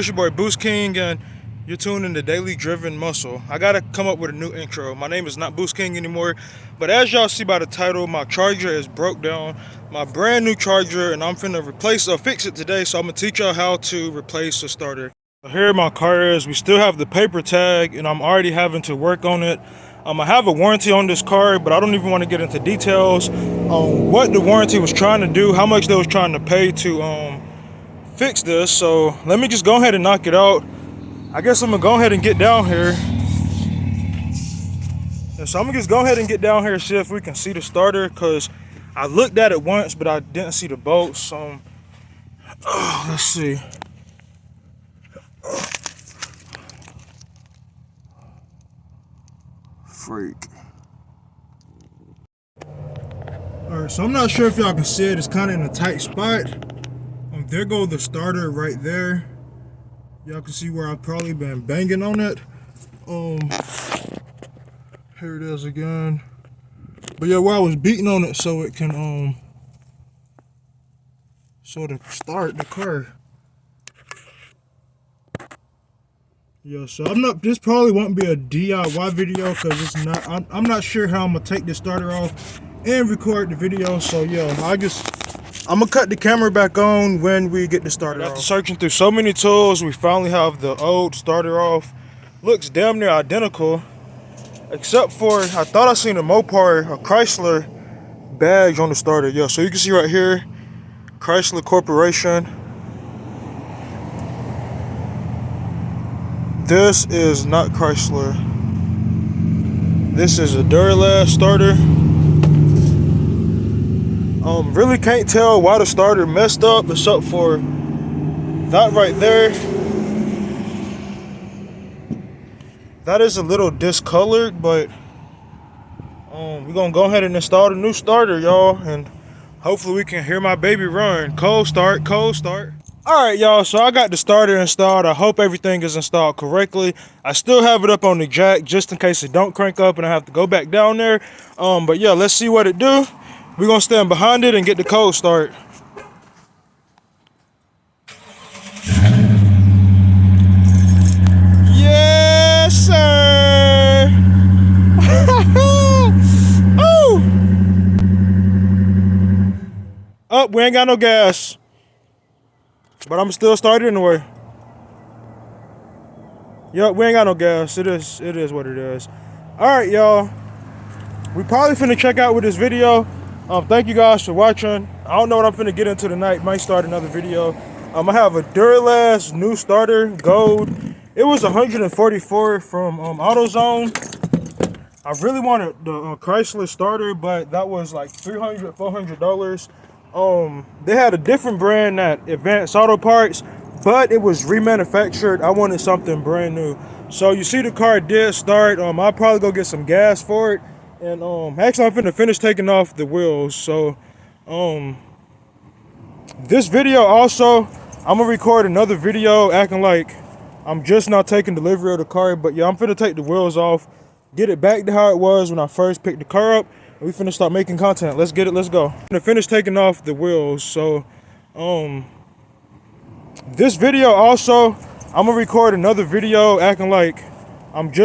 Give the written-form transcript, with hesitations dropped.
It's your boy Boost King, and you're tuned into Daily Driven Muscle. I gotta come up with a new intro. My name is not Boost King anymore, but as y'all see by the title, my charger is broke down. My brand new charger, and I'm finna fix it today. So I'm gonna teach y'all how to replace a starter. Here my car is. We still have the paper tag, and I'm already having to work on it. I have a warranty on this car, but I don't even want to get into details on what the warranty was trying to do, how much they was trying to pay to fix this. So let me just go ahead and knock it out. I guess I'm gonna go ahead and get down here. And so I'm gonna just go ahead and get down here and see if we can see the starter, because I looked at it once, but I didn't see the bolts. So let's see. Freak. Alright, so I'm not sure if y'all can see it. It's kind of in a tight spot. There goes the starter right there. Y'all can see where I've probably been banging on it. Here it is again. But yeah, where I was beating on it so it can sort of start the car. Yeah, so this probably won't be a DIY video, because it's not. I'm not sure how I'm gonna take this starter off and record the video. So yeah, I'm gonna cut the camera back on when we get the starter off. After searching through so many tools, we finally have the old starter off. Looks damn near identical, except for I thought I seen a Mopar, a Chrysler badge on the starter. Yeah, so you can see right here, Chrysler Corporation. This is not Chrysler. This is a Duralast starter. Really can't tell why the starter messed up, except for that right there. That is a little discolored, but we're gonna go ahead and install the new starter, y'all, and hopefully we can hear my baby run. Cold start, cold start. Alright, y'all, so I got the starter installed. I hope everything is installed correctly. I still have it up on the jack just in case it don't crank up and I have to go back down there. But yeah, let's see what it do. We're gonna stand behind it and get the cold start. Yes, sir. Oh, we ain't got no gas, but I'm still starting anyway. Yep, we ain't got no gas. It is what it is. All right, y'all. We probably finna check out with this video. Thank you guys for watching. I don't know what I'm finna get into tonight. Might start another video. I have a Duralast new starter, gold. It was 144 from AutoZone. I really wanted the Chrysler starter, but that was like $300, $400. They had a different brand at Advanced Auto Parts, but it was remanufactured. I wanted something brand new. So you see the car did start. I'll probably go get some gas for it. And actually I'm finna finish taking off the wheels. So this video also, I'm gonna record another video acting like I'm just not taking delivery of the car. But yeah, I'm finna take the wheels off, get it back to how it was when I first picked the car up, and we finna start making content. Let's get it, let's go. I'm finna finish taking off the wheels. So this video also, I'm gonna record another video acting like I'm just